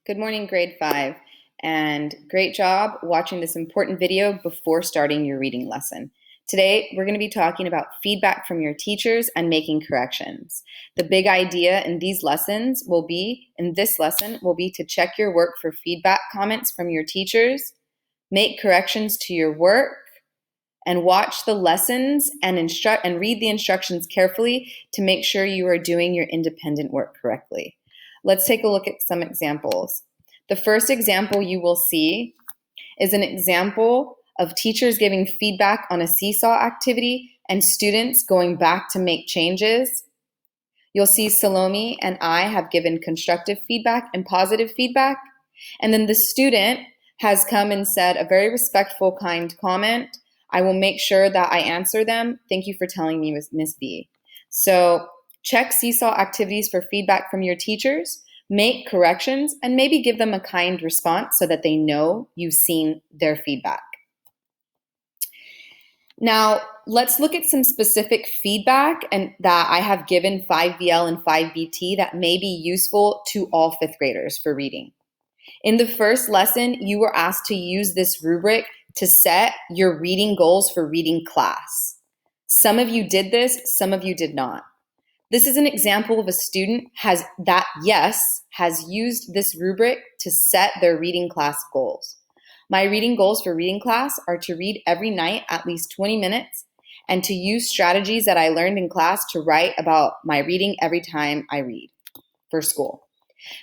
Good morning, grade 5, and great job watching this important video before starting your reading lesson. Today, we're going to be talking about feedback from your teachers and making corrections. The big idea in this lesson will be to check your work for feedback comments from your teachers, make corrections to your work, and watch the lessons and read the instructions carefully to make sure you are doing your independent work correctly. Let's take a look at some examples. The first example you will see is an example of teachers giving feedback on a seesaw activity and students going back to make changes. You'll see Salome and I have given constructive feedback and positive feedback. And then the student has come and said a very respectful, kind comment. I will make sure that I answer them. Thank you for telling me, Miss B. So check seesaw activities for feedback from your teachers, make corrections, and maybe give them a kind response so that they know you've seen their feedback. Now, let's look at some specific feedback that I have given 5VL and 5BT that may be useful to all 5th graders for reading. In the first lesson, you were asked to use this rubric to set your reading goals for reading class. Some of you did this, some of you did not. This is an example of a student has used this rubric to set their reading class goals. My reading goals for reading class are to read every night at least 20 minutes and to use strategies that I learned in class to write about my reading every time I read for school.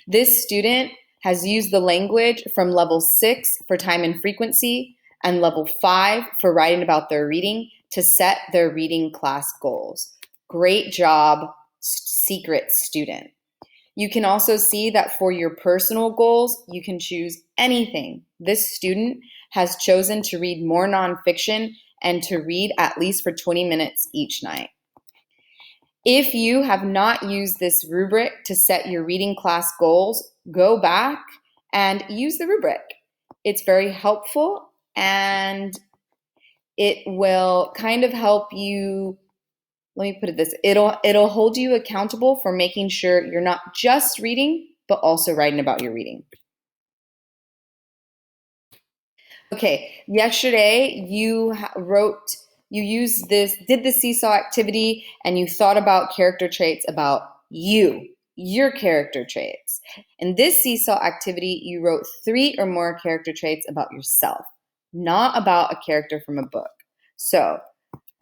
This student has used the language from level 6 for time and frequency and level 5 for writing about their reading to set their reading class goals. Great job, secret student. You can also see that for your personal goals, you can choose anything. This student has chosen to read more nonfiction and to read at least for 20 minutes each night. If you have not used this rubric to set your reading class goals, go back and use the rubric. It's very helpful and it will kind of help you. Let me put it this, it'll hold you accountable for making sure you're not just reading, but also writing about your reading. Okay, yesterday you did the seesaw activity and you thought about character traits about your character traits. In this seesaw activity, you wrote 3 or more character traits about yourself, not about a character from a book. So,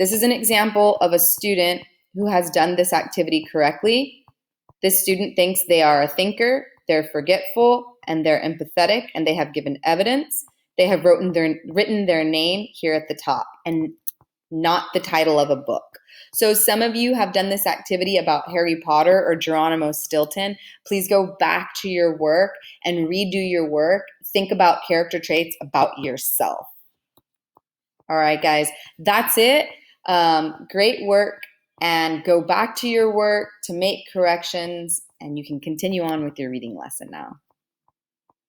this is an example of a student who has done this activity correctly. This student thinks they are a thinker, they're forgetful, and they're empathetic, and they have given evidence. They have written their name here at the top and not the title of a book. So some of you have done this activity about Harry Potter or Geronimo Stilton. Please go back to your work and redo your work. Think about character traits about yourself. All right, guys, that's it. Great work, and go back to your work to make corrections, and you can continue on with your reading lesson now.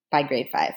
Bye, grade 5.